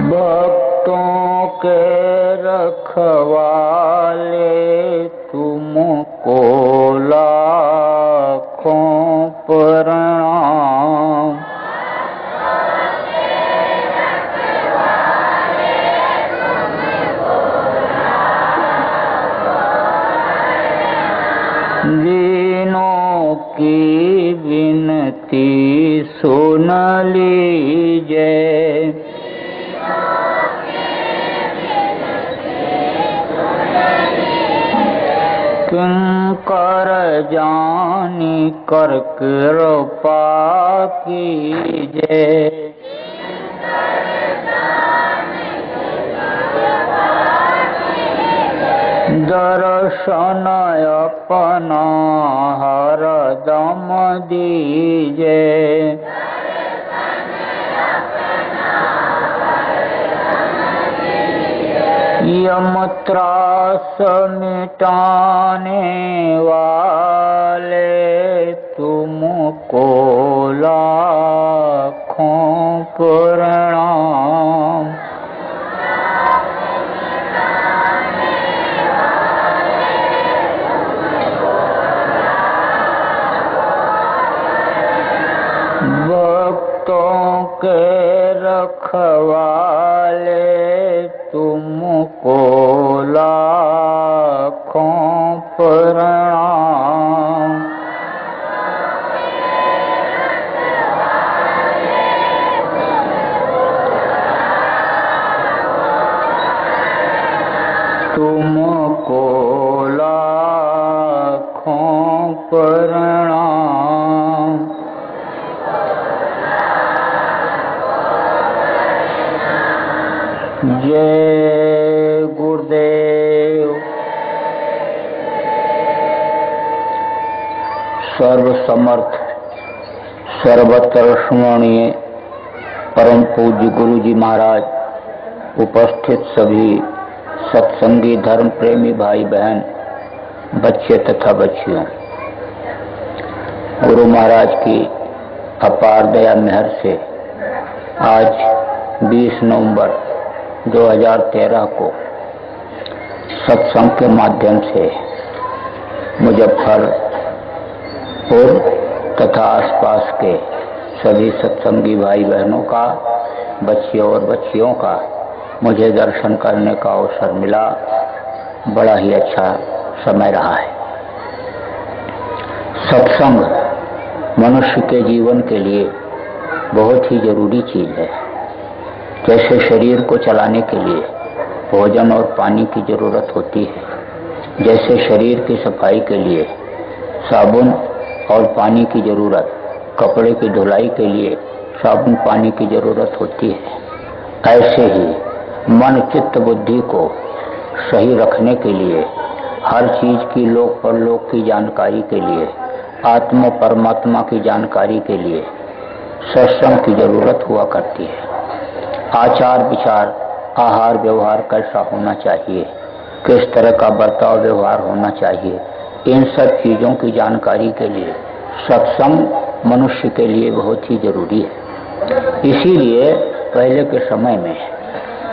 भक्तों के रखवाले तुमको लाखों प्रणाम। दीनों की विनती सुन लीजिए, किंकर जानी कर कृपा कीजिए। दर्शन अपना हरदम दीजिए, यम त्रास मिटाने वाले तुमको लाखों प्रणाम। भक्तों के रखवाले तुमको लाखों प्रणाम। तुमको लाखों प्रणाम। जय गुरुदेव। सर्वसमर्थ सर्वत्र स्मरणीय परम पूज्य गुरु जी महाराज, उपस्थित सभी सत्संगी धर्म प्रेमी भाई बहन, बच्चे तथा बच्चियों, गुरु महाराज की अपार दया मेहर से आज 20 नवंबर 2013 को सत्संग के माध्यम से मुजफ्फरपुर तथा आसपास के सभी सत्संगी भाई बहनों का, बच्चियों और बच्चियों का मुझे दर्शन करने का अवसर मिला। बड़ा ही अच्छा समय रहा है। सत्संग मनुष्य के जीवन के लिए बहुत ही जरूरी चीज है। जैसे शरीर को चलाने के लिए भोजन और पानी की जरूरत होती है, जैसे शरीर की सफाई के लिए साबुन और पानी की जरूरत, कपड़े की धुलाई के लिए साबुन पानी की जरूरत होती है, ऐसे ही मन चित्त बुद्धि को सही रखने के लिए, हर चीज की लोक परलोक की जानकारी के लिए, आत्मा परमात्मा की जानकारी के लिए सत्संग की जरूरत हुआ करती है। आचार विचार, आहार व्यवहार कैसा होना चाहिए, किस तरह का बर्ताव व्यवहार होना चाहिए, इन सब चीजों की जानकारी के लिए सत्संग मनुष्य के लिए बहुत ही जरूरी है। इसीलिए पहले के समय में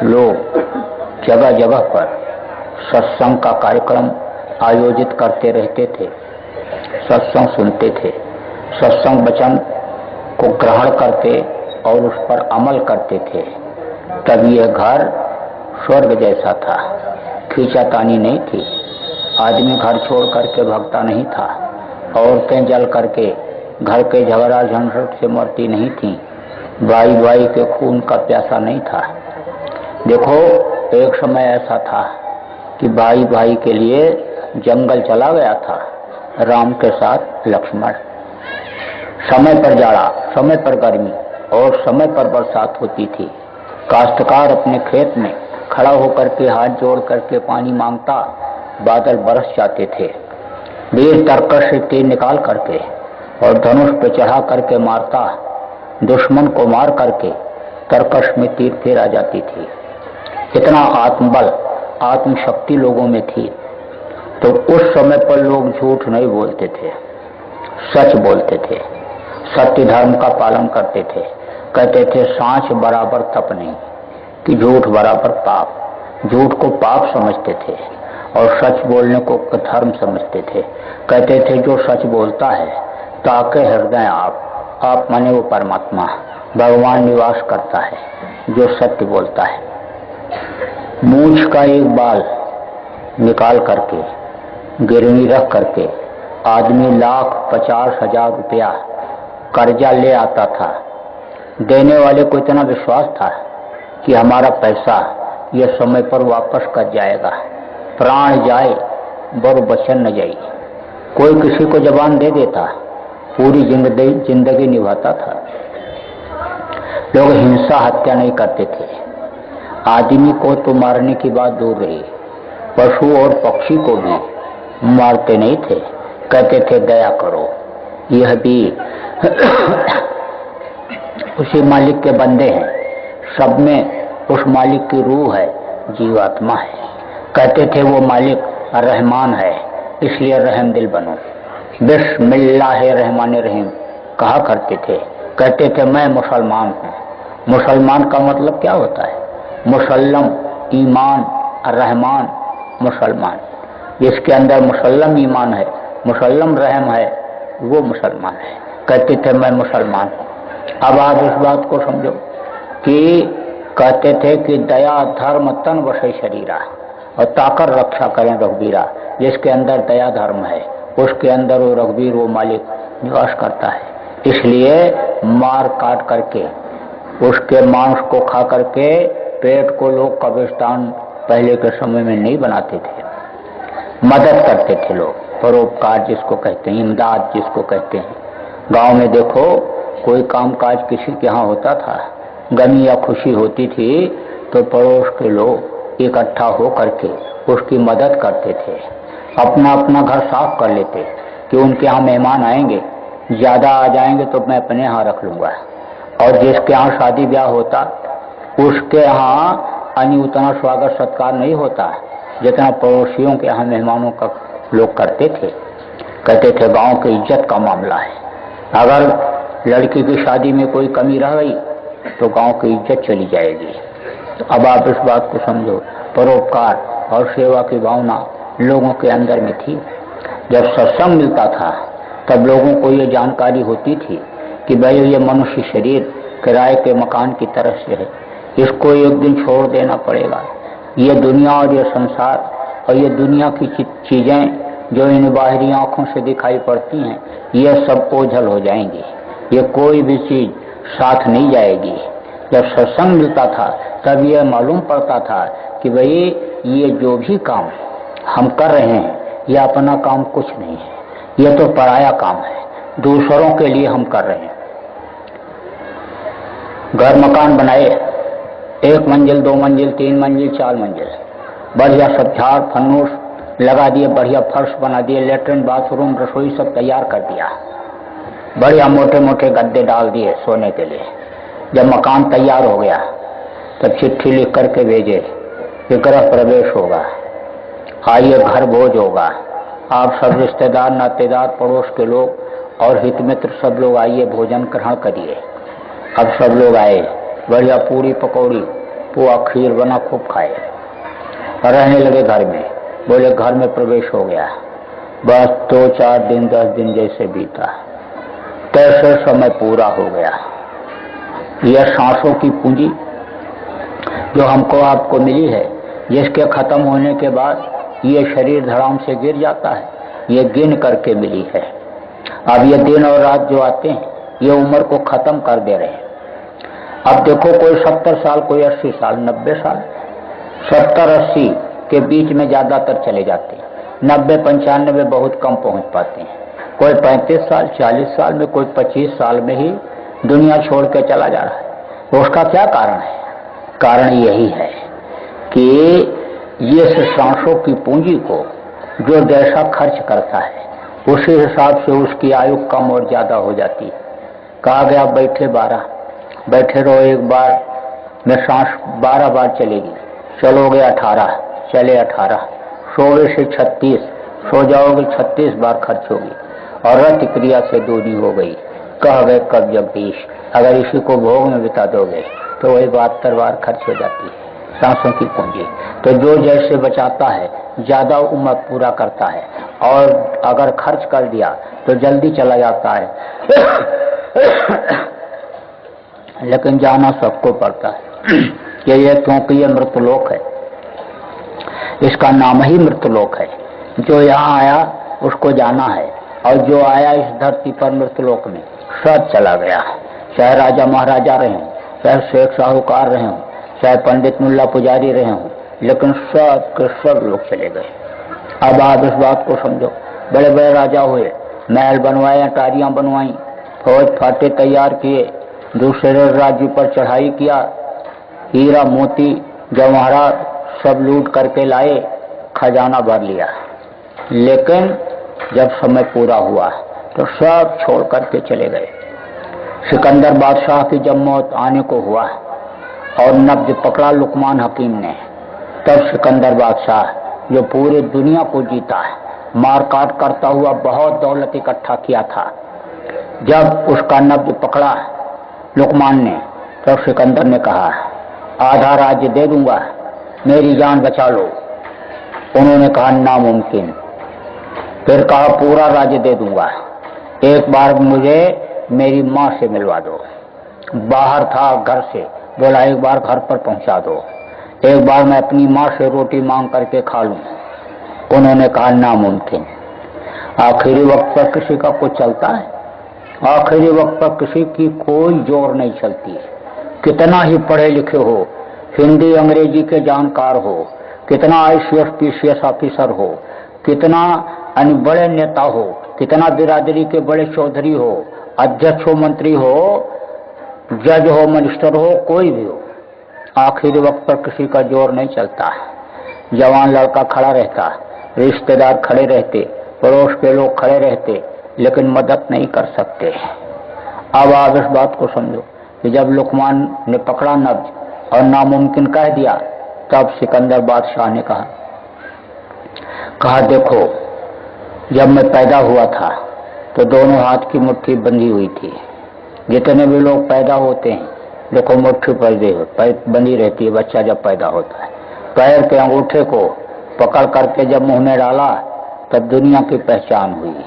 लोग जगह जगह पर सत्संग का कार्यक्रम आयोजित करते रहते थे, सत्संग सुनते थे, सत्संग वचन को ग्रहण करते और उस पर अमल करते थे। तब यह घर स्वर्ग जैसा था, खींचातानी नहीं थी, आदमी घर छोड़ करके भागता नहीं था, औरतें जल करके घर के झगड़ा झंझट से मरती नहीं थी, भाई भाई के खून का प्यासा नहीं था। देखो, एक समय ऐसा था कि भाई भाई के लिए जंगल चला गया था, राम के साथ लक्ष्मण। समय पर जाड़ा, समय पर गर्मी और समय पर बरसात होती थी। काश्तकार अपने खेत में खड़ा होकर के हाथ जोड़ करके पानी मांगता, बादल बरस जाते थे। वीर तरकश से तीर निकाल करके और धनुष पे चढ़ा करके मारता, दुश्मन को मार करके तरकश में तीर फिर आ जाती थी। इतना आत्मबल, आत्मशक्ति लोगों में थी। तो उस समय पर लोग झूठ नहीं बोलते थे, सच बोलते थे, सत्य धर्म का पालन करते थे। कहते थे सांच बराबर तप नहीं, कि झूठ बराबर पाप। झूठ को पाप समझते थे और सच बोलने को धर्म समझते थे। कहते थे जो सच बोलता है ताके हृदय आप माने वो परमात्मा भगवान निवास करता है, जो सत्य बोलता है। मूंछ का एक बाल निकाल करके गिरवी रख करके आदमी 1,50,000 रुपया कर्जा ले आता था। देने वाले को इतना विश्वास था कि हमारा पैसा यह समय पर वापस कर जाएगा, प्राण जाए बर बचन न जाए। कोई किसी को जबान दे देता, पूरी जिंदगी निभाता था। लोग हिंसा हत्या नहीं करते थे। आदमी को तो मारने की बात दूर रही, पशु और पक्षी को भी मारते नहीं थे। कहते थे दया करो। यह भी उसी मालिक के बंदे हैं, सब में उस मालिक की रूह है, जीवात्मा है। कहते थे वो मालिक रहमान है, इसलिए रहम दिल बनो, बिस्मिल्लाहिर्रहमानिर्रहीम कहा करते थे। कहते थे मैं मुसलमान हूँ। मुसलमान का मतलब क्या होता है? मुसल्लम ईमान, रहमान मुसलमान। जिसके अंदर मुसल्लम ईमान है, मुसल्लम रहम है, वो मुसलमान है। कहते थे मैं मुसलमान हूँ। अब आप इस बात को समझो कि कहते थे कि दया धर्म तन वशे शरीरा, और ताकर रक्षा करें रघुवीरा। जिसके अंदर दया धर्म है उसके अंदर वो रघुवीर वो मालिक निवास करता है। इसलिए मार काट करके उसके मांस को खा करके पेट को लोग कब्रिस्तान पहले के समय में नहीं बनाते थे। मदद करते थे लोग, परोपकार जिसको कहते हैं, इमदाद जिसको कहते हैं। गांव में देखो कोई कामकाज किसी के यहाँ होता था, गमी या खुशी होती थी तो पड़ोस के लोग इकट्ठा हो करके उसकी मदद करते थे। अपना अपना घर साफ कर लेते कि उनके यहाँ मेहमान आएंगे, ज्यादा आ जाएंगे तो मैं अपने यहाँ रख लूंगा। और जिसके यहाँ शादी ब्याह होता उसके यहाँ अन्य उतना स्वागत सत्कार नहीं होता जितना पड़ोसियों के यहाँ मेहमानों का लोग करते थे। कहते थे गांव की इज्जत का मामला है, अगर लड़की की शादी में कोई कमी रह गई तो गांव की इज्जत चली जाएगी। तो अब आप इस बात को समझो, परोपकार और सेवा की भावना लोगों के अंदर में थी। जब सत्संग मिलता था तब लोगों को ये जानकारी होती थी कि भाई ये मनुष्य शरीर किराए के मकान की तरह से है, इसको एक दिन छोड़ देना पड़ेगा। ये दुनिया और ये संसार और ये दुनिया की चीजें जो इन बाहरी आंखों से दिखाई पड़ती हैं, ये सब ओझल हो जाएंगी, ये कोई भी चीज साथ नहीं जाएगी। जब सत्संग मिलता था तब ये मालूम पड़ता था कि भाई ये जो भी काम हम कर रहे हैं ये अपना काम कुछ नहीं है, ये तो पराया काम है, दूसरों के लिए हम कर रहे हैं। घर मकान बनाए, 1 मंजिल 2 मंजिल 3 मंजिल 4 मंजिल, बढ़िया सब झाड़ फन्नूस लगा दिए, बढ़िया फर्श बना दिए, लेटरिन बाथरूम रसोई सब तैयार कर दिया, बढ़िया मोटे मोटे गद्दे डाल दिए सोने के लिए। जब मकान तैयार हो गया तब चिट्ठी लिख करके भेजे कि गृह प्रवेश होगा, आइए घर भोज होगा, आप सब रिश्तेदार नातेदार पड़ोस के लोग और हित मित्र सब लोग आइए भोजन ग्रहण करिए। अब सब लोग आए, बढ़िया पूरी पकौड़ी पुआ खीर बना, खूब खाए, रहने लगे घर में। बोले घर में प्रवेश हो गया। बस 2-4 दिन 10 दिन जैसे बीता तैसे समय पूरा हो गया। यह सांसों की पूंजी जो हमको आपको मिली है, जिसके खत्म होने के बाद ये शरीर धड़ाम से गिर जाता है, ये गिन करके मिली है। अब ये दिन और रात जो आते हैं ये उम्र को खत्म कर दे रहे हैं। अब देखो कोई 70 साल, कोई 80 साल, 90 साल, 70-80 के बीच में ज्यादातर चले जाते हैं, 90-95 बहुत कम पहुंच पाते हैं। कोई 35 साल 40 साल में, कोई 25 साल में ही दुनिया छोड़ के चला जा रहा है। तो उसका क्या कारण है? कारण यही है कि ये सांसों की पूंजी को जो जैसा खर्च करता है उसी हिसाब से उसकी आयु कम और ज्यादा हो जाती है। कहा गया बैठे रहो, एक बार में सांस 12 बार चलेगी, चलोगे 18, चले 18, 16 से 36, सो जाओगे 36 बार खर्च होगी और रति क्रिया से दूरी हो गई। कह गए कब जगदीश, अगर इसी को भोग में बिता दोगे तो वही 72 बार खर्च हो जाती है सांसों की पूंजी। तो जो जैसे बचाता है ज्यादा उम्र पूरा करता है, और अगर खर्च कर दिया तो जल्दी चला जाता है। लेकिन जाना सबको पड़ता है कि ये, क्योंकि ये मृतलोक है, इसका नाम ही मृतलोक है। जो यहाँ आया उसको जाना है, और जो आया इस धरती पर मृतलोक में सब चला गया। चाहे राजा महाराजा रहे हों, चाहे शेख साहूकार रहे हों, चाहे पंडित मुल्ला पुजारी रहे हों, लेकिन सब के सब लोग चले गए। अब आप इस बात को समझो, बड़े बड़े राजा हुए, महल बनवाए, अटारियां बनवाई, फौज फाटे तैयार किए, दूसरे राज्य पर चढ़ाई किया, हीरा मोती जवाहरात सब लूट करके लाए, खजाना भर लिया। लेकिन जब समय पूरा हुआ तो सब छोड़ करके चले गए। सिकंदर बादशाह की जब मौत आने को हुआ और नब्ज पकड़ा लुकमान हकीम ने, तब सिकंदर बादशाह जो पूरी दुनिया को जीता है, मार काट करता हुआ बहुत दौलत इकट्ठा किया था, जब उसका नब्ज पकड़ा लुकमान ने, तब सिकंदर ने कहा आधा राज्य दे दूंगा, मेरी जान बचा लो। उन्होंने कहा नामुमकिन। फिर कहा पूरा राज्य दे दूंगा, एक बार मुझे मेरी माँ से मिलवा दो। बाहर था घर से, बोला एक बार घर पर पहुंचा दो, एक बार मैं अपनी माँ से रोटी मांग करके खा लूं। उन्होंने कहा नामुमकिन। आखिरी वक्त पर किसी का कुछ चलता है? आखिरी वक्त पर किसी की कोई जोर नहीं चलती। कितना ही पढ़े लिखे हो, हिंदी अंग्रेजी के जानकार हो, कितना ICS PCS ऑफिसर हो, कितना बड़े नेता हो, कितना बिरादरी के बड़े चौधरी हो, अध्यक्ष हो, मंत्री हो, जज हो, मिनिस्टर हो, कोई भी हो, आखिरी वक्त पर किसी का जोर नहीं चलता। जवान लड़का खड़ा रहता, रिश्तेदार खड़े रहते, पड़ोस के लोग खड़े रहते, लेकिन मदद नहीं कर सकते। अब आप इस बात को समझो कि जब लुकमान ने पकड़ा नब्ज और नामुमकिन कह दिया, तब सिकंदर बादशाह ने कहा देखो, जब मैं पैदा हुआ था तो दोनों हाथ की मुट्ठी बंधी हुई थी। जितने भी लोग पैदा होते हैं, देखो मुट्ठी बंधी रहती है बच्चा जब पैदा होता है। पैर के अंगूठे को पकड़ करके जब मुंह में डाला, तब दुनिया की पहचान हुई,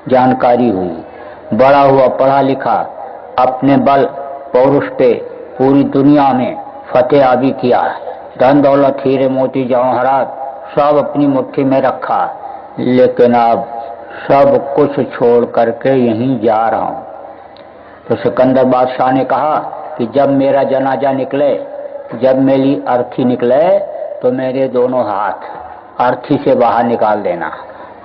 जानकारी हुई, बड़ा हुआ, पढ़ा लिखा, अपने बल पौरुष पे पूरी दुनिया में फतेह आबी किया, धन दौलत हीरे मोती जवाहरात सब अपनी मुट्ठी में रखा। लेकिन अब सब कुछ छोड़ करके यहीं जा रहा हूं। तो सिकंदर बादशाह ने कहा कि जब मेरा जनाजा निकले, जब मेरी अर्थी निकले, तो मेरे दोनों हाथ अर्थी से बाहर निकाल देना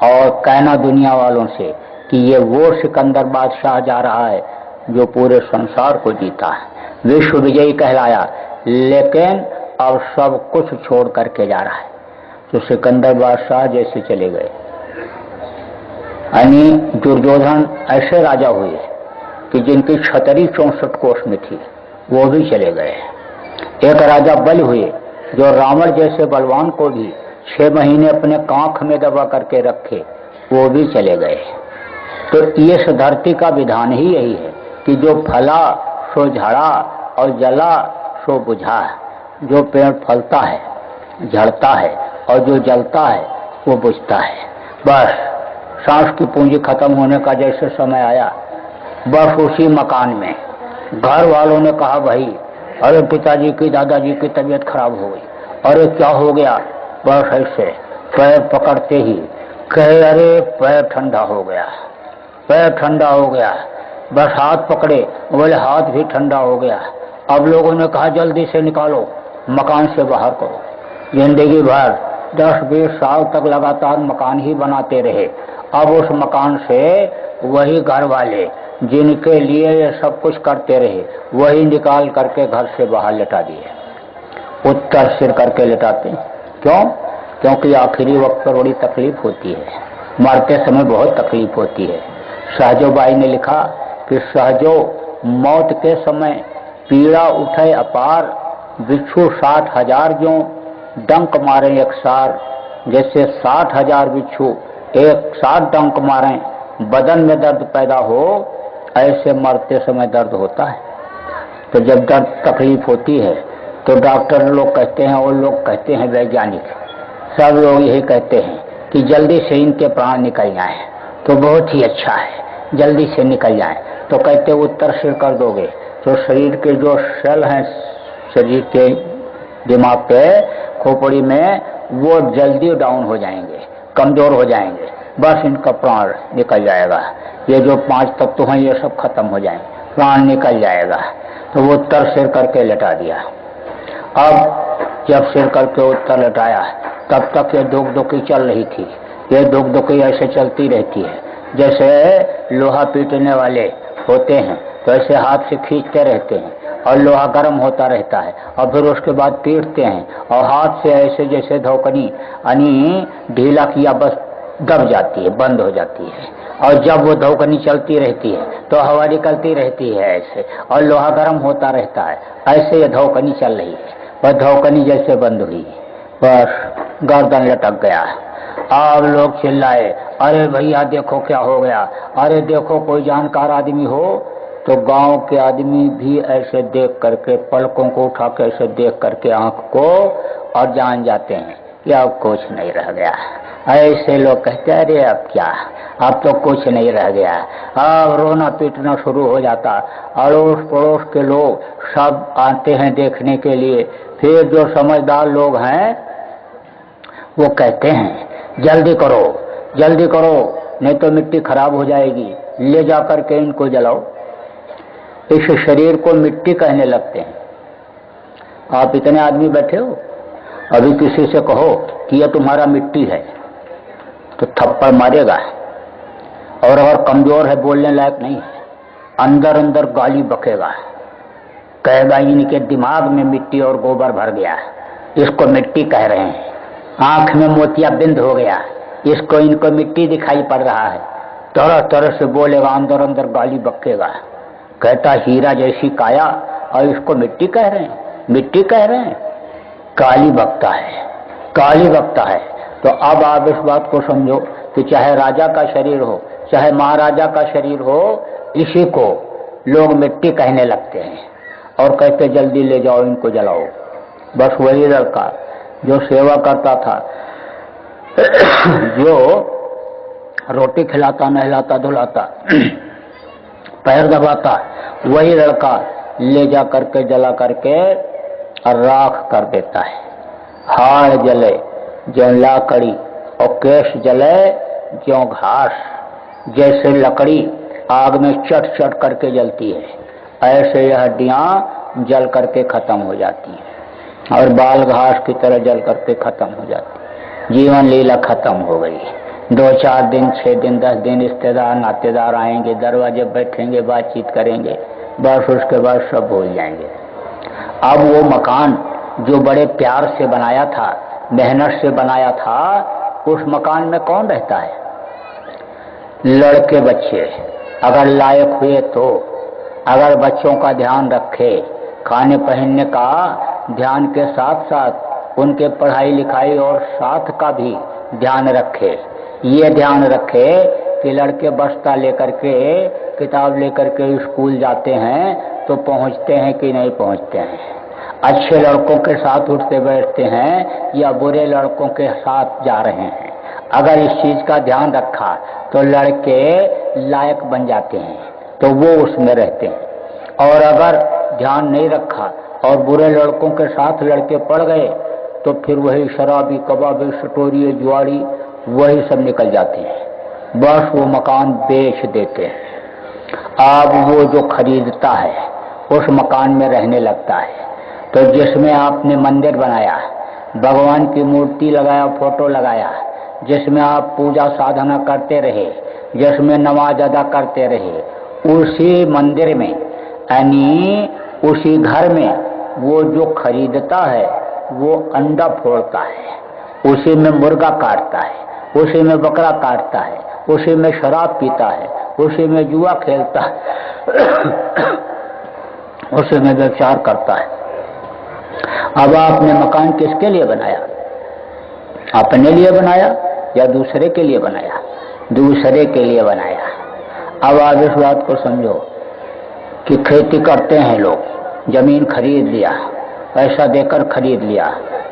और कहना दुनिया वालों से कि ये वो सिकंदर बादशाह जा रहा है जो पूरे संसार को जीता है, विश्व विजयी कहलाया, लेकिन अब सब कुछ छोड़ करके जा रहा है। तो सिकंदर बादशाह जैसे चले गए, यानी दुर्योधन ऐसे राजा हुए कि जिनकी छतरी 64 कोस में थी, वो भी चले गए। एक राजा बल हुए जो रावण जैसे बलवान को भी 6 महीने अपने कांख में दबा करके रखे, वो भी चले गए। तो ये इस धरती का विधान ही यही है कि जो फला सो झड़ा और जला सो बुझा। जो पेड़ फलता है, झड़ता है, और जो जलता है वो बुझता है। बस सांस की पूंजी खत्म होने का जैसे समय आया, बस उसी मकान में घर वालों ने कहा भाई, अरे पिताजी की दादाजी की तबीयत खराब हो गई, अरे क्या हो गया? बस ऐसे पैर पकड़ते ही कहे अरे पैर ठंडा हो गया, पैर ठंडा हो गया। बस हाथ पकड़े, बोले हाथ भी ठंडा हो गया। अब लोगों ने कहा जल्दी से निकालो, मकान से बाहर करो। जिंदगी भर 10-20 साल तक लगातार मकान ही बनाते रहे। अब उस मकान से वही घर वाले जिनके लिए ये सब कुछ करते रहे, वही निकाल करके घर से बाहर लिटा दिए। उत्तर सिर करके लिटाते। क्यों? क्योंकि आखिरी वक्त पर बड़ी तकलीफ होती है, मरते समय बहुत तकलीफ होती है। सहजोबाई ने लिखा कि सहजो मौत के समय पीड़ा उठे अपार, बिच्छू 60,000 जो डंक मारे एक सार। जैसे 60,000 बिच्छू एक साथ डंक मारें, बदन में दर्द पैदा हो, ऐसे मरते समय दर्द होता है। तो जब दर्द तकलीफ होती है तो डॉक्टर लोग कहते हैं और लोग कहते हैं, वैज्ञानिक सब लोग यही कहते हैं कि जल्दी से इनके प्राण निकल जाएं तो बहुत ही अच्छा है, जल्दी से निकल जाएं। तो कहते उत्तर सिर कर दोगे तो शरीर के जो सेल हैं शरीर के दिमाग पे खोपड़ी में, वो जल्दी डाउन हो जाएंगे, कमजोर हो जाएंगे, बस इनका प्राण निकल जाएगा। ये जो 5 तत्व हैं ये सब खत्म हो जाएंगे, प्राण निकल जाएगा। तो वो उत्तर सिर करके लेटा दिया। अब जब सिर करके उत्तर लेटाया तब तक ये दुखी चल रही थी। ये दुखी ऐसे चलती रहती है जैसे लोहा पीटने वाले होते हैं, तो ऐसे हाथ से खींचते रहते हैं और लोहा गर्म होता रहता है और फिर उसके बाद पीटते हैं और हाथ से ऐसे जैसे धोकनी यानी ढीला किया बस दब जाती है, बंद हो जाती है। और जब वो धोकनी चलती रहती है तो हवा निकलती रहती है ऐसे, और लोहा गर्म होता रहता है। ऐसे ये धोकनी चल रही है, वह धोकनी जैसे बंद हुई, बस गर्दन लटक गया। अब लोग चिल्लाए, अरे भैया देखो क्या हो गया, अरे देखो कोई जानकार आदमी हो। तो गांव के आदमी भी ऐसे देख करके पलकों को उठा के ऐसे देख करके आंख को और जान जाते हैं कि अब कुछ नहीं रह गया। ऐसे लोग कहते हैं अरे अब क्या, अब तो कुछ नहीं रह गया। अब रोना पीटना शुरू हो जाता, अड़ोस पड़ोस के लोग सब आते हैं देखने के लिए। फिर जो समझदार लोग हैं वो कहते हैं जल्दी करो जल्दी करो, नहीं तो मिट्टी खराब हो जाएगी, ले जा करके इनको जलाओ। इस शरीर को मिट्टी कहने लगते हैं। आप इतने आदमी बैठे हो, अभी किसी से कहो कि यह तुम्हारा मिट्टी है तो थप्पड़ मारेगा, और अगर कमजोर है बोलने लायक नहीं है अंदर अंदर गाली बकेगा, कहेगा इनके दिमाग में मिट्टी और गोबर भर गया, इसको मिट्टी कह रहे हैं, आंख में मोतियाबिंद हो गया, इसको इनको मिट्टी दिखाई पड़ रहा है, तरह तरह से बोलेगा, अंदर अंदर गाली बकेगा। कहता हीरा जैसी काया और इसको मिट्टी कह रहे हैं, मिट्टी कह रहे हैं, काली बकता है, काली बकता है। तो अब आप इस बात को समझो कि चाहे राजा का शरीर हो चाहे महाराजा का शरीर हो, इसी को लोग मिट्टी कहने लगते हैं और कहते जल्दी ले जाओ इनको जलाओ। बस वही लड़का जो सेवा करता था, जो रोटी खिलाता नहलाता धुलाता पैर दबाता, वही लड़का ले जा करके जला करके राख कर देता है। हाड़ जले जो लाकड़ी और केश जले जो घास, जैसे लकड़ी आग में चट चट करके जलती है, ऐसे यह हड्डियां जल करके खत्म हो जाती हैं और बाल घास की तरह जल करके खत्म हो जाती। जीवन लीला खत्म हो गई। 2-4 दिन 6 दिन 10 दिन रिश्तेदार नातेदार आएंगे, दरवाजे बैठेंगे, बातचीत करेंगे, बस उसके बाद सब भूल जाएंगे। अब वो मकान जो बड़े प्यार से बनाया था, मेहनत से बनाया था, उस मकान में कौन रहता है? लड़के बच्चे अगर लायक हुए तो, अगर बच्चों का ध्यान रखे, खाने पहनने का ध्यान के साथ साथ उनके पढ़ाई लिखाई और साथ का भी ध्यान रखे। ये ध्यान रखे कि लड़के बस्ता लेकर के किताब लेकर के स्कूल जाते हैं तो पहुंचते हैं कि नहीं पहुंचते हैं, अच्छे लड़कों के साथ उठते बैठते हैं या बुरे लड़कों के साथ जा रहे हैं। अगर इस चीज का ध्यान रखा तो लड़के लायक बन जाते हैं, तो वो उसमें रहते हैं। और अगर ध्यान नहीं रखा और बुरे लड़कों के साथ लड़के पड़ गए तो फिर वही शराबी, कबाबी, सटोरी, जुआरी, वही सब निकल जाते हैं, बस वो मकान बेच देते हैं। अब वो जो खरीदता है उस मकान में रहने लगता है। तो जिसमें आपने मंदिर बनाया, भगवान की मूर्ति लगाया, फोटो लगाया, जिसमें आप पूजा साधना करते रहे, जिसमें नमाज अदा करते रहे, उसी मंदिर में यानी उसी घर में वो जो खरीदता है वो अंडा फोड़ता है, उसी में मुर्गा काटता है, उसी में बकरा काटता है, उसी में शराब पीता है, उसी में जुआ खेलता है, उसी में व्यभिचार करता है। अब आपने मकान किसके लिए बनाया? अपने लिए बनाया या दूसरे के लिए बनाया? दूसरे के लिए बनाया। अब आप इस बात को समझो कि खेती करते हैं लोग, जमीन खरीद लिया, पैसा देकर खरीद लिया,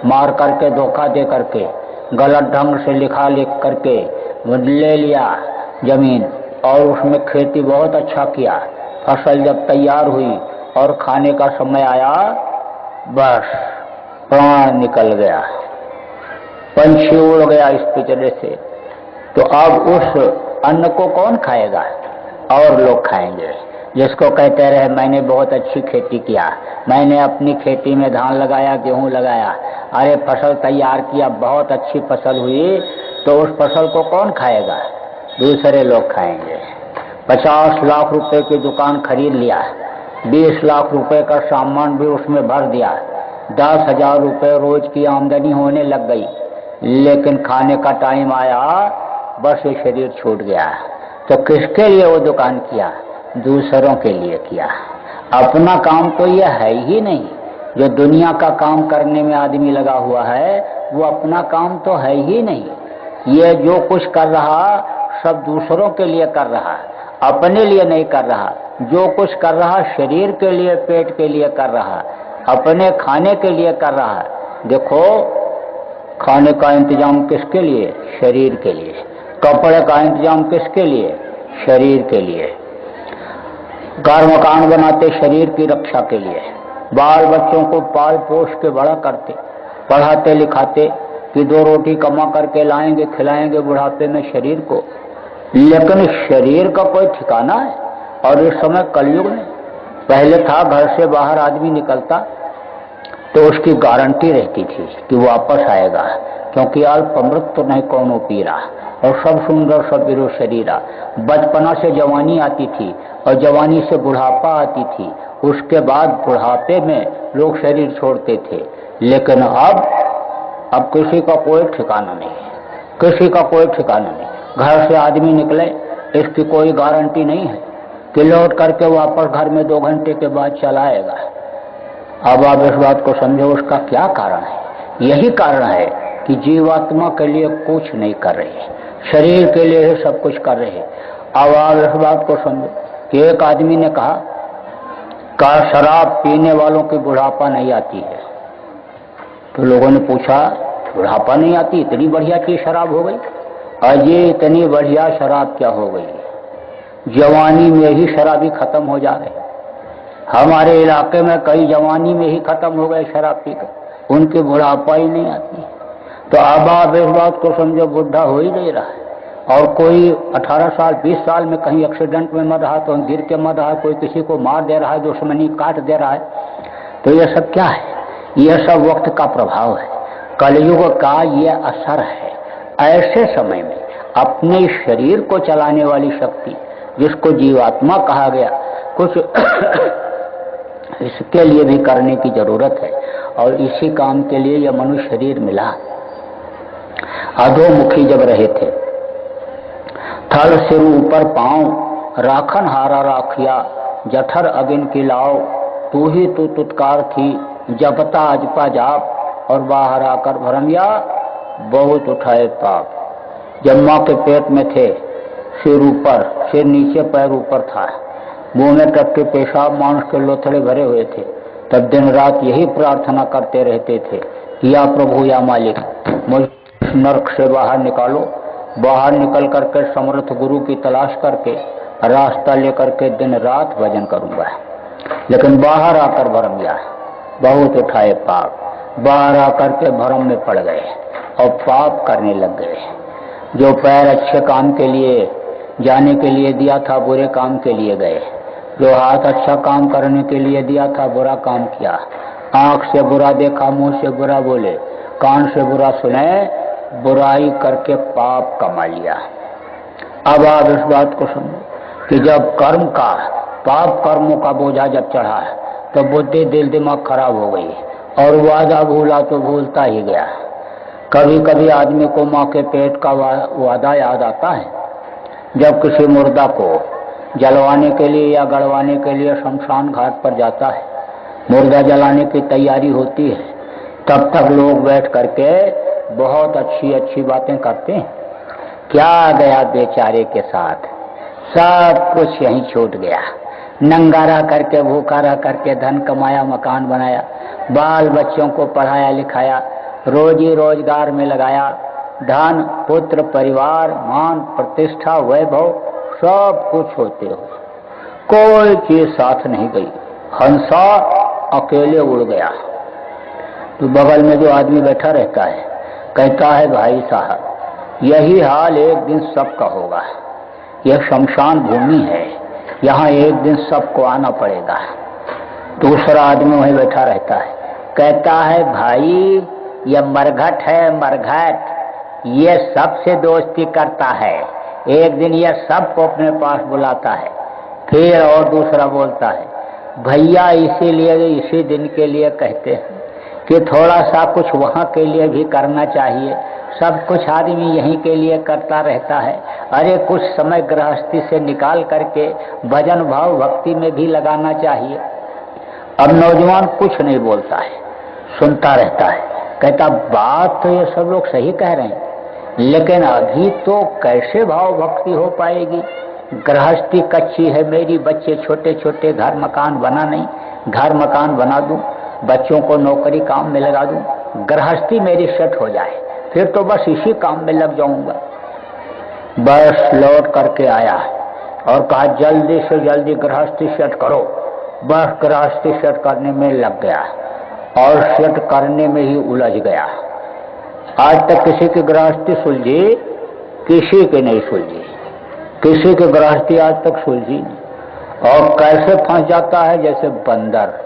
मार करके धोखा दे करके गलत ढंग से लिख करके ले लिया जमीन, और उसमें खेती बहुत अच्छा किया। फसल जब तैयार हुई और खाने का समय आया, बस प्राण निकल गया, पंछी उड़ गया इस पिंजरे से। तो अब उस अन्न को कौन खाएगा? और लोग खाएंगे, जिसको कहते रहे मैंने बहुत अच्छी खेती किया, मैंने अपनी खेती में धान लगाया, गेहूं लगाया, अरे फसल तैयार किया, बहुत अच्छी फसल हुई, तो उस फसल को कौन खाएगा? दूसरे लोग खाएंगे। 50 लाख रुपए की दुकान खरीद लिया, 20 लाख रुपए का सामान भी उसमें भर दिया, 10,000 रुपए रोज की आमदनी होने लग गई, लेकिन खाने का टाइम आया, बस ये शरीर छूट गया। तो किसके लिए वो दुकान किया? दूसरों के लिए किया। अपना काम तो यह है ही नहीं। जो दुनिया का काम करने में आदमी लगा हुआ है, वो अपना काम तो है ही नहीं। ये जो कुछ कर रहा सब दूसरों के लिए कर रहा, अपने लिए नहीं कर रहा। जो कुछ कर रहा शरीर के लिए, पेट के लिए कर रहा, अपने खाने के लिए कर रहा। देखो, खाने का इंतजाम किसके लिए? शरीर के लिए। कपड़े का इंतजाम किसके लिए? शरीर के लिए। घर मकान बनाते शरीर की रक्षा के लिए, बाल बच्चों को पाल पोष के बड़ा करते, पढ़ाते लिखाते कि 2 रोटी कमा करके लाएंगे, खिलाएंगे बुढ़ापे में शरीर को। लेकिन शरीर का कोई ठिकाना है? और इस समय कलयुग में, पहले था घर से बाहर आदमी निकलता तो उसकी गारंटी रहती थी कि वापस आएगा, क्योंकि अल्प मृत्यु नहीं कौनो पीरा, और सब सुंदर सब बिरो शरीरा। बचपना से जवानी आती थी और जवानी से बुढ़ापा आती थी, उसके बाद बुढ़ापे में लोग शरीर छोड़ते थे। लेकिन अब किसी का कोई ठिकाना नहीं, किसी का कोई ठिकाना नहीं। घर से आदमी निकले, इसकी कोई गारंटी नहीं है कि लौट करके वापस घर में 2 घंटे के बाद चला आएगा। अब आप इस बात को समझो, उसका क्या कारण है? यही कारण है कि जीवात्मा के लिए कुछ नहीं कर रहे, शरीर के लिए ही सब कुछ कर रहे। अब आप इस बात को समझो कि एक आदमी ने कहा शराब पीने वालों की बुढ़ापा नहीं आती है। तो लोगों ने पूछा, बुढ़ापा नहीं आती? इतनी बढ़िया चीज शराब हो गई? अजय इतनी बढ़िया शराब क्या हो गई, जवानी में ही शराबी खत्म हो जा रहे। हमारे इलाके में कई जवानी में ही खत्म हो गए शराब पीकर, उनकी बुढ़ापा ही नहीं आती। तो अब आप इस बात को समझो, बुढ़ा हो ही नहीं रहा है। और कोई 18 साल 20 साल में कहीं एक्सीडेंट में मर रहा, तो गिर के मर रहा, कोई किसी को मार दे रहा है, दुश्मनी काट दे रहा है। तो ये सब क्या है? ये सब वक्त का प्रभाव है, कलयुग का ये असर है। ऐसे समय में अपने शरीर को चलाने वाली शक्ति, जिसको जीवात्मा कहा गया, कुछ इसके लिए भी करने की जरूरत है। और इसी काम के लिए यह मनुष्य शरीर मिला। अधोमुखी जब रहे थे, थल सिर ऊपर पांव, राखन हारा राखिया, जठर अगिन की लाओ, तू ही तू तुत्कार थी, जपता अजपा जाप, और बाहर आकर भरमिया बहुत उठाए पाप। जब माँ के पेट में थे, सिर ऊपर, सिर नीचे, पैर ऊपर था, मुंह में तक के पेशाब मांस के लोथड़े भरे हुए थे, तब दिन रात यही प्रार्थना करते रहते थे कि या प्रभु या मालिक, मुझे नरक से बाहर निकालो। बाहर निकल करके समर्थ गुरु की तलाश करके रास्ता लेकर के दिन रात भजन करूंगा। लेकिन बाहर आकर भरम गया, बहुत उठाए पाप, बाहर आकर के भरम में पड़ गए और पाप करने लग गए। जो पैर अच्छे काम के लिए जाने के लिए दिया था, बुरे काम के लिए गए। जो हाथ अच्छा काम करने के लिए दिया था, बुरा काम किया। आंख से बुरा देखा, मुंह से बुरा बोले, कान से बुरा सुने, बुराई करके पाप कमा लिया। अब आप इस बात को समझो कि जब कर्म का, पाप कर्मों का बोझा जब चढ़ा है, तो बुद्धि दिल दिमाग खराब हो गई और वादा भूला तो भूलता ही गया। कभी कभी आदमी को माँ के पेट का वादा याद आता है। जब किसी मुर्दा को जलवाने के लिए या गड़वाने के लिए शमशान घाट पर जाता है, मुर्दा जलाने की तैयारी होती है, तब तक लोग बैठ करके बहुत अच्छी अच्छी बातें करते हैं क्या गया बेचारे के साथ, सब कुछ यहीं छूट गया। नंगा रह करके, भूखा रह करके धन कमाया, मकान बनाया, बाल बच्चों को पढ़ाया लिखाया, रोजी रोजगार में लगाया, धन पुत्र परिवार मान प्रतिष्ठा वैभव सब कुछ होते हुए कोई चीज साथ नहीं गई। हंसा अकेले उड़ गया। तो बगल में जो आदमी बैठा रहता है कहता है, भाई साहब यही हाल एक दिन सबका होगा, यह शमशान भूमि है, यहाँ एक दिन सबको आना पड़ेगा। दूसरा आदमी वहीं बैठा रहता है, कहता है, भाई यह मरघट है, मरघट, ये सबसे दोस्ती करता है, एक दिन यह सबको अपने पास बुलाता है। फिर और दूसरा बोलता है, भैया इसीलिए इसी दिन के लिए कहते हैं कि थोड़ा सा कुछ वहाँ के लिए भी करना चाहिए, सब कुछ आदमी यहीं के लिए करता रहता है, अरे कुछ समय गृहस्थी से निकाल करके भजन भाव भक्ति में भी लगाना चाहिए। अब नौजवान कुछ नहीं बोलता है, सुनता रहता है, कहता बात तो ये सब लोग सही कह रहे हैं, लेकिन अभी तो कैसे भाव भक्ति हो पाएगी, गृहस्थी कच्ची है मेरी, बच्चे छोटे छोटे, घर मकान बना नहीं, घर मकान बना दूं, बच्चों को नौकरी काम में लगा दूं, गृहस्थी मेरी सेट हो जाए, फिर तो बस इसी काम में लग जाऊंगा। बस लौट करके आया और कहा जल्दी से जल्दी गृहस्थी सेट करो। बस गृहस्थी सेट करने में लग गया और सेट करने में ही उलझ गया। आज तक किसी की गृहस्थी सुलझी? किसी की नहीं सुलझी, किसी की गृहस्थी आज तक सुलझी नहीं। और कैसे फंस जाता है, जैसे बंदर,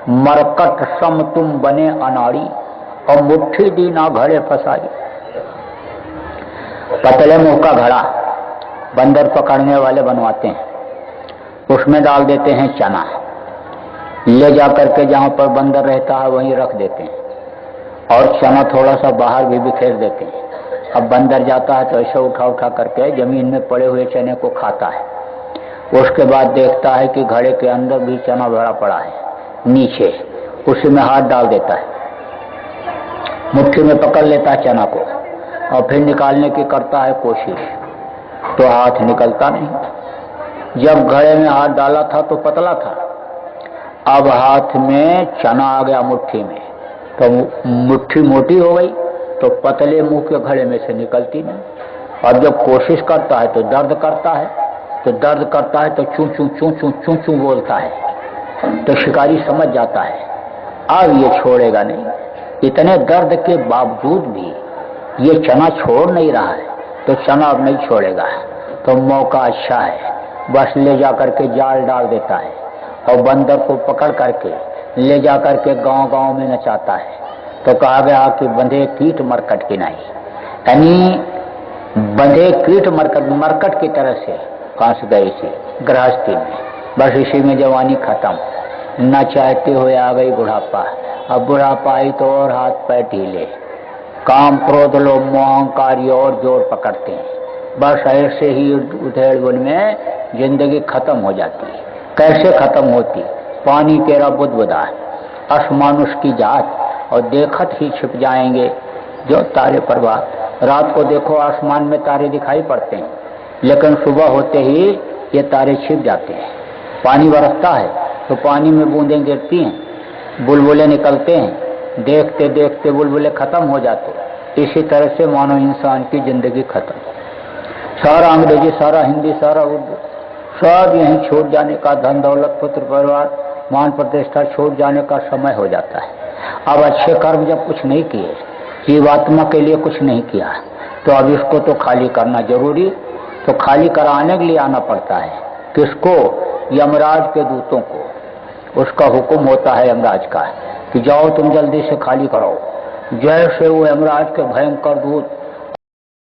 मरकट सम तुम बने अनाड़ी और मुट्ठी दी ना घड़े फसाई। पतले मुंह का घड़ा बंदर पकड़ने वाले बनवाते हैं, उसमें डाल देते हैं चना, ले जाकर के जहां पर बंदर रहता है वहीं रख देते हैं और चना थोड़ा सा बाहर भी बिखेर देते हैं। अब बंदर जाता है तो ऐसे उठा उठा करके जमीन में पड़े हुए चने को खाता है। उसके बाद देखता है कि घड़े के अंदर भी चना भरा पड़ा है नीचे, उसी में हाथ डाल देता है, मुट्ठी में पकड़ लेता है चना को और फिर निकालने की करता है कोशिश, तो हाथ निकलता नहीं। जब घड़े में हाथ डाला था तो पतला था, अब हाथ में चना आ गया मुट्ठी में, तो मुट्ठी मोटी हो गई तो पतले मुंह के घड़े में से निकलती नहीं। और जब कोशिश करता है तो दर्द करता है, तो दर्द करता है तो चूं चूं चूं चूं चूं चूं बोलता है, तो शिकारी समझ जाता है अब ये छोड़ेगा नहीं। इतने दर्द के बावजूद भी ये चना छोड़ नहीं रहा है, तो चना अब नहीं छोड़ेगा, तो मौका अच्छा है, बस ले जा करके जाल डाल देता है और बंदर को पकड़ करके ले जा करके गांव गांव में नचाता है। तो कहा गया कि बंधे कीट मरकट की नहीं, यानी बंधे कीट मरकट, मरकट की तरह से फंस गई थी गृहस्थी में। बस इसी में जवानी खत्म, न चाहते हुए आ गई बुढ़ापा। अब बुढ़ापा आई तो और हाथ पैर ढीले, काम क्रोध लोभ मोह अहंकार ये और जोर पकड़ते हैं। बस ऐसे ही उधेड़-बुन में जिंदगी खत्म हो जाती है। कैसे खत्म होती? पानी तेरा बुदबुदा, असमानुष की जात, और देखत ही छिप जाएंगे जो तारे परवाह। रात को देखो आसमान में तारे दिखाई पड़ते हैं, लेकिन सुबह होते ही ये तारे छिप जाते हैं। पानी बरसता है तो पानी में बूंदें गिरती हैं, बुलबुले निकलते हैं, देखते देखते बुलबुले खत्म हो जाते। इसी तरह से मानो इंसान की जिंदगी खत्म। सारा अंग्रेजी, सारा हिंदी, सारा उर्दू सब यहीं छूट जाने का, धन दौलत पुत्र परिवार मान प्रतिष्ठा छूट जाने का समय हो जाता है। अब अच्छे कर्म जब कुछ नहीं किए, जीवात्मा के लिए कुछ नहीं किया, तो अब इसको तो खाली करना जरूरी। तो खाली कराने के लिए आना पड़ता है। किसको? यमराज के दूतों को। उसका हुक्म होता है यमराज का कि जाओ तुम जल्दी से खाली करो। जैसे वो यमराज के भयंकर दूत